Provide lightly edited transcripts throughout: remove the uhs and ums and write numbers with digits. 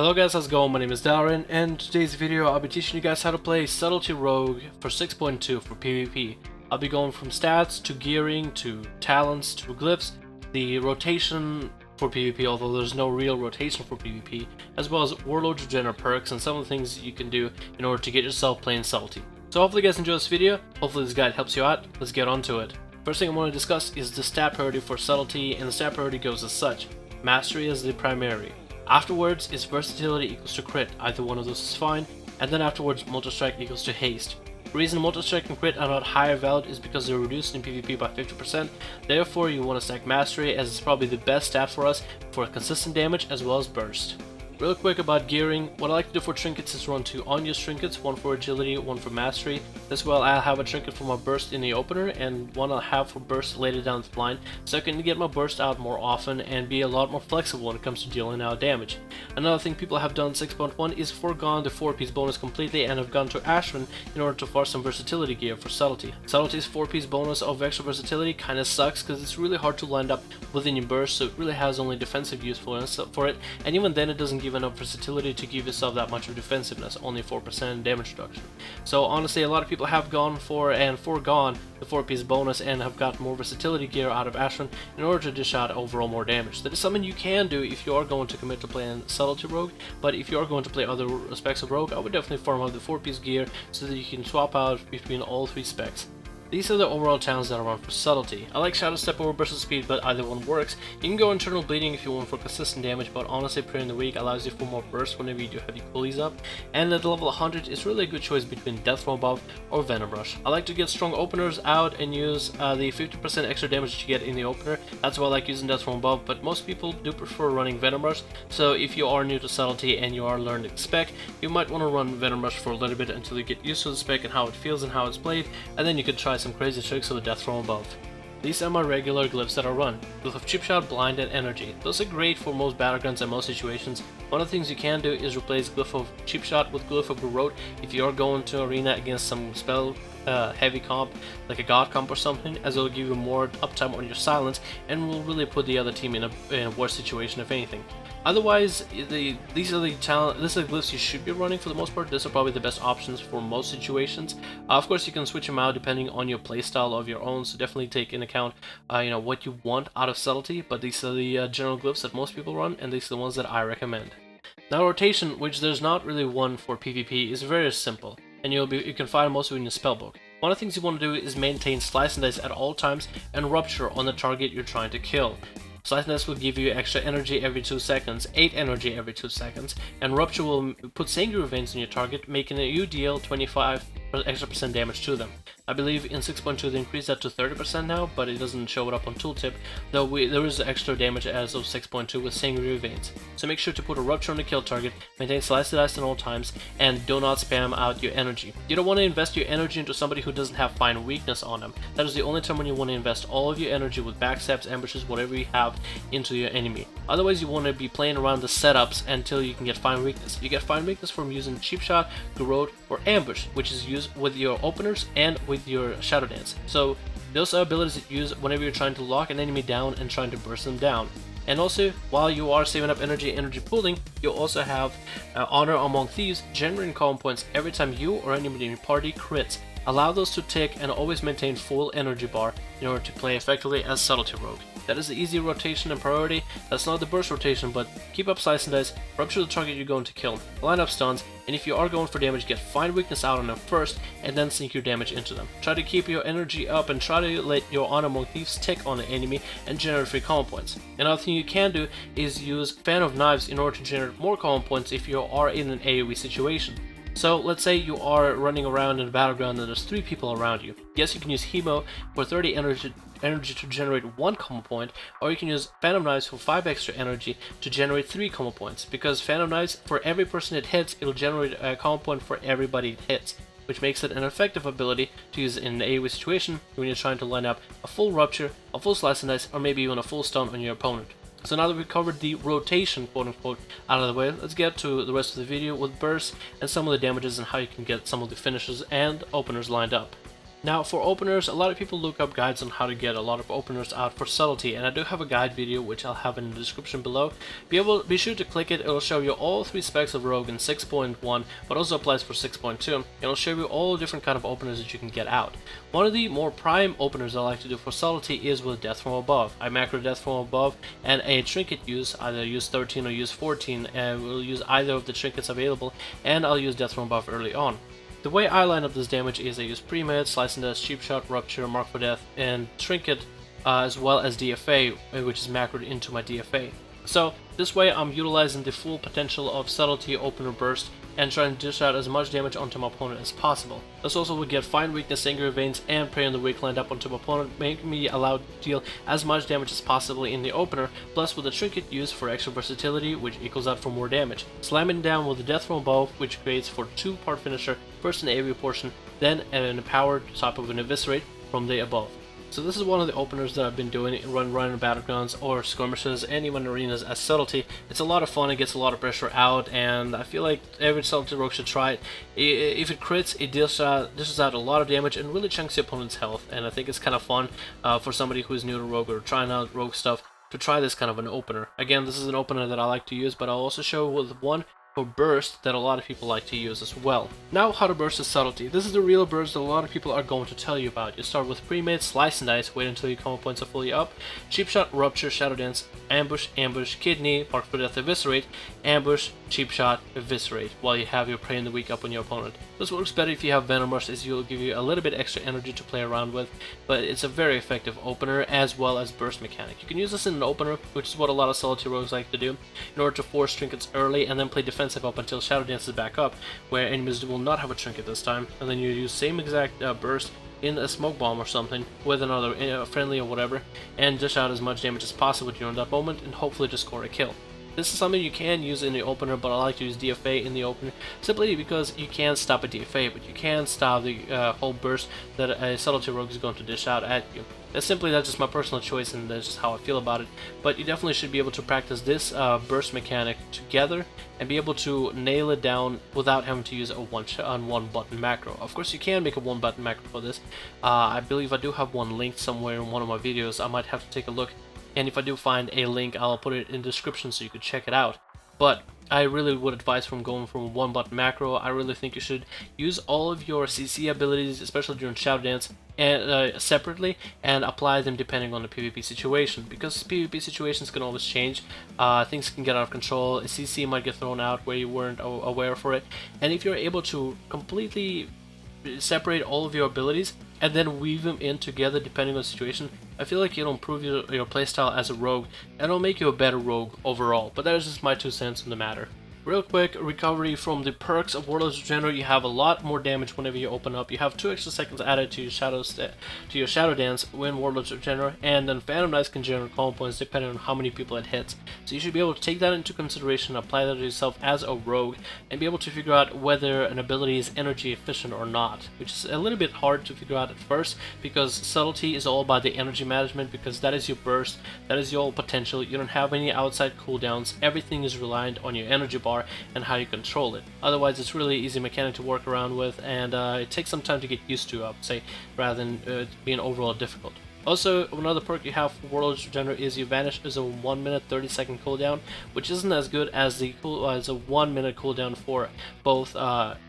Hello guys, how's it going? My name is Darren, and in today's video I'll be teaching you guys how to play Subtlety Rogue for 6.2 for PvP. I'll be going from stats to gearing to talents to glyphs, the rotation for PvP, although there's no real rotation for PvP, as well as Warlords of Draenor perks and some of the things you can do in order to get yourself playing Subtlety. So hopefully you guys enjoy this video, hopefully this guide helps you out. Let's get on to it. First thing I want to discuss is the stat priority for Subtlety, and the stat priority goes as such: Mastery as the primary. Afterwards is Versatility equals to Crit, either one of those is fine, and then afterwards Multi-Strike equals to Haste. The reason Multi-Strike and Crit are not higher valued is because they're reduced in PvP by 50%, therefore you want to stack Mastery, as it's probably the best stat for us for consistent damage as well as burst. Real quick about gearing, what I like to do for trinkets is run two unused trinkets, one for agility, one for mastery. As well, I'll have a trinket for my burst in the opener and one I'll have for burst later down the line, so I can get my burst out more often and be a lot more flexible when it comes to dealing out damage. Another thing people have done in 6.1 is foregone the 4-piece bonus completely and have gone to Ashran in order to force some versatility gear for Subtlety. Subtlety's 4-piece bonus of extra versatility kinda sucks because it's really hard to land up within your burst, so it really has only defensive usefulness for it, and even then it doesn't give enough versatility to give yourself that much of defensiveness, only 4% damage reduction. So honestly, a lot of people have gone for and foregone the 4-piece bonus and have got more versatility gear out of Ashran in order to dish out overall more damage. That is something you can do if you are going to commit to playing Subtlety Rogue, but if you are going to play other specs of Rogue, I would definitely farm out the 4-piece gear so that you can swap out between all 3 specs. These are the overall talents that I run for Subtlety. I like Shadow Step over Burst of Speed, but either one works. You can go Internal Bleeding if you want for consistent damage, but honestly Prayer in the Weak allows you for more burst whenever you do heavy coolies up. And at level 100 is really a good choice between Death from Above or Venom Rush. I like to get strong openers out and use the 50% extra damage that you get in the opener. That's why I like using Death from Above, but most people do prefer running Venom Rush. So if you are new to Subtlety and you are learning Spec, you might want to run Venom Rush for a little bit until you get used to the spec and how it feels and how it's played, and then you can try some crazy tricks with Death from Above. These are my regular glyphs that I run. Glyph of Chip Shot, Blind, and Energy. Those are great for most battlegrounds and most situations. One of the things you can do is replace Glyph of Chip Shot with Glyph of Garrote if you are going to arena against some spell heavy comp, like a god comp or something, as it will give you more uptime on your silence and will really put the other team in a worse situation if anything. Otherwise, these are the glyphs you should be running for the most part. These are probably the best options for most situations. Of course, you can switch them out depending on your playstyle of your own, so definitely take into account what you want out of Subtlety, but these are the general glyphs that most people run, and these are the ones that I recommend. Now rotation, which there's not really one for PvP, is very simple, and you can find most of it in your spellbook. One of the things you want to do is maintain Slice and Dice at all times and Rupture on the target you're trying to kill. Slice and Dice will give you extra energy every 2 seconds, 8 energy every 2 seconds, and Rupture will put Sanguinary Veins on your target, making you deal 25% extra damage to them. I believe in 6.2 they increased that to 30% now, but it doesn't show it up on tooltip, though there is extra damage as of 6.2 with Sanguinary Veins. So make sure to put a Rupture on the kill target, maintain Slice and Dice at all times, and do not spam out your energy. You don't want to invest your energy into somebody who doesn't have Find Weakness on them. That is the only time when you want to invest all of your energy with backstabs, ambushes, whatever you have into your enemy. Otherwise you want to be playing around the setups until you can get Find Weakness. You get Find Weakness from using Cheap Shot, Garrote, or Ambush, which is used with your openers and with your Shadow Dance. So those are abilities that you use whenever you're trying to lock an enemy down and trying to burst them down. And also, while you are saving up energy pooling, you'll also have Honor Among Thieves, generating column points every time you or anybody in your party crits. Allow those to tick and always maintain full energy bar in order to play effectively as Subtlety Rogue. That is the easy rotation and priority. That's not the burst rotation, but keep up Slice and Dice, Rupture the target you're going to kill, line up stuns, and if you are going for damage, get Find Weakness out on them first, and then sink your damage into them. Try to keep your energy up and try to let your Honor Among Thieves tick on the enemy and generate free column points. Another thing you can do is use Fan of Knives in order to generate more column points if you are in an AoE situation. So let's say you are running around in a battleground and there's 3 people around you. Yes, you can use Hemo for 30 energy to generate 1 combo point, or you can use Phantom Knives for 5 extra energy to generate 3 combo points, because Phantom Knives, for every person it hits, it'll generate a combo point for everybody it hits, which makes it an effective ability to use in an AoE situation when you're trying to line up a full Rupture, a full Slice and Dice, or maybe even a full stun on your opponent. So now that we've covered the rotation, quote unquote, out of the way, let's get to the rest of the video with bursts and some of the damages and how you can get some of the finishes and openers lined up. Now for openers, a lot of people look up guides on how to get a lot of openers out for subtlety, and I do have a guide video which I'll have in the description below. Be sure to click it. It'll show you all 3 specs of Rogue in 6.1, but also applies for 6.2. It'll show you all different kind of openers that you can get out. One of the more prime openers I like to do for subtlety is with Death from Above. I macro Death from Above and a trinket use, either use 13 or use 14, and we'll use either of the trinkets available, and I'll use Death from Above early on. The way I line up this damage is I use Pre-Med, Slice and Death, Cheap Shot, Rupture, Mark for Death, and Trinket, as well as DFA, which is macroed into my DFA. So this way I'm utilizing the full potential of Subtlety, Opener, Burst, and trying to dish out as much damage onto my opponent as possible. This also will get Find Weakness, Angry Veins, and Prey on the Weak lined up onto my opponent, making me allowed to deal as much damage as possible in the opener, plus with the Trinket used for extra versatility, which equals out for more damage. Slamming down with the Death from Above, which creates for 2-part finisher, first an AoE portion, then an empowered type of an Eviscerate from the above. So this is one of the openers that I've been doing running battlegrounds or skirmishes and even arenas as subtlety. It's a lot of fun, it gets a lot of pressure out, and I feel like every subtlety rogue should try it. If it crits, it dishes out a lot of damage and really chunks the opponent's health, and I think it's kind of fun for somebody who's new to rogue or trying out rogue stuff to try this kind of an opener. Again, this is an opener that I like to use, but I'll also show with one for burst that a lot of people like to use as well. Now how to burst the subtlety. This is the real burst that a lot of people are going to tell you about. You start with Pre-Med, Slice and Dice, wait until your combo points are fully up, Cheap Shot, Rupture, Shadow Dance, Ambush, Ambush, Kidney, Mark for Death, Eviscerate, Ambush, Cheap Shot, Eviscerate, while you have your Prey in the Weak up on your opponent. This works better if you have Venom Rush, as you'll give you a little bit extra energy to play around with, but it's a very effective opener as well as burst mechanic. You can use this in an opener, which is what a lot of subtlety rogues like to do, in order to force trinkets early and then play defensive up until Shadow Dance is back up, where enemies will not have a trinket this time, and then you use same exact burst in a smoke bomb or something with another friendly or whatever, and dish out as much damage as possible during that moment and hopefully to score a kill. This is something you can use in the opener, but I like to use DFA in the opener simply because you can't stop a DFA, but you can stop the whole burst that a subtlety rogue is going to dish out at you. That's just my personal choice, and that's just how I feel about it. But you definitely should be able to practice this burst mechanic together and be able to nail it down without having to use a one button macro. Of course, you can make a 1-button macro for this. I believe I do have one linked somewhere in one of my videos. I might have to take a look. And if I do find a link, I'll put it in the description so you could check it out. But I really would advise from going from a 1-button macro. I really think you should use all of your CC abilities, especially during Shadow Dance, and separately, and apply them depending on the PvP situation. Because PvP situations can always change, things can get out of control, a CC might get thrown out where you weren't aware for it. And if you're able to completely separate all of your abilities and then weave them in together depending on the situation, I feel like it'll improve your playstyle as a rogue, and it'll make you a better rogue overall. But that is just my 2 cents on the matter. Real quick, recovery from the perks of Warlords of Draenor. You have a lot more damage whenever you open up. You have 2 extra seconds added to your Shadow Dance when Warlords of Draenor, and then Phantom Dice can generate combo points depending on how many people it hits. So you should be able to take that into consideration, apply that to yourself as a rogue, and be able to figure out whether an ability is energy efficient or not, which is a little bit hard to figure out at first, because subtlety is all about the energy management, because that is your burst, that is your potential. You don't have any outside cooldowns. Everything is reliant on your energy bar and how you control it. Otherwise, it's really easy mechanic to work around with, and it takes some time to get used to, I would say, rather than being overall difficult. Also, another perk you have for Warlords of Draenor is you Vanish is a 1 minute 30-second cooldown, which isn't as good as a 1 minute cooldown for both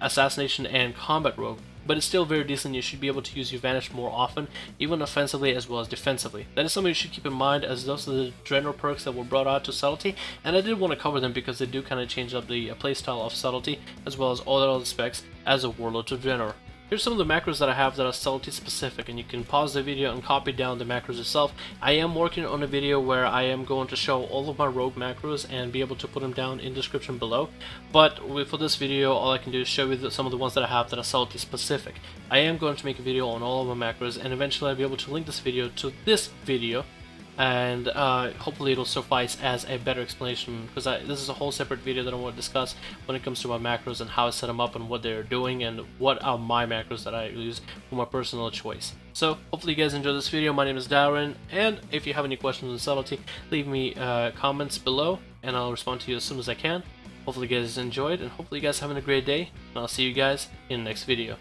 Assassination and Combat Rogue, but it's still very decent. You should be able to use your Vanish more often, even offensively as well as defensively. That is something you should keep in mind, as those are the Draenor perks that were brought out to subtlety, and I did want to cover them because they do kind of change up the playstyle of subtlety, as well as all the other specs as a Warlords of Draenor. Here's some of the macros that I have that are subtlety specific, and you can pause the video and copy down the macros yourself. I am working on a video where I am going to show all of my rogue macros and be able to put them down in the description below. But for this video, all I can do is show you some of the ones that I have that are subtlety specific. I am going to make a video on all of my macros, and eventually I'll be able to link this video to this video, and hopefully it'll suffice as a better explanation, because this is a whole separate video that I want to discuss when it comes to my macros and how I set them up and what they're doing and what are my macros that I use for my personal choice. So hopefully you guys enjoyed this video. My name is Darren, and if you have any questions on subtlety, leave me comments below and I'll respond to you as soon as I can. Hopefully you guys enjoyed, and hopefully you guys having a great day, and I'll see you guys in the next video.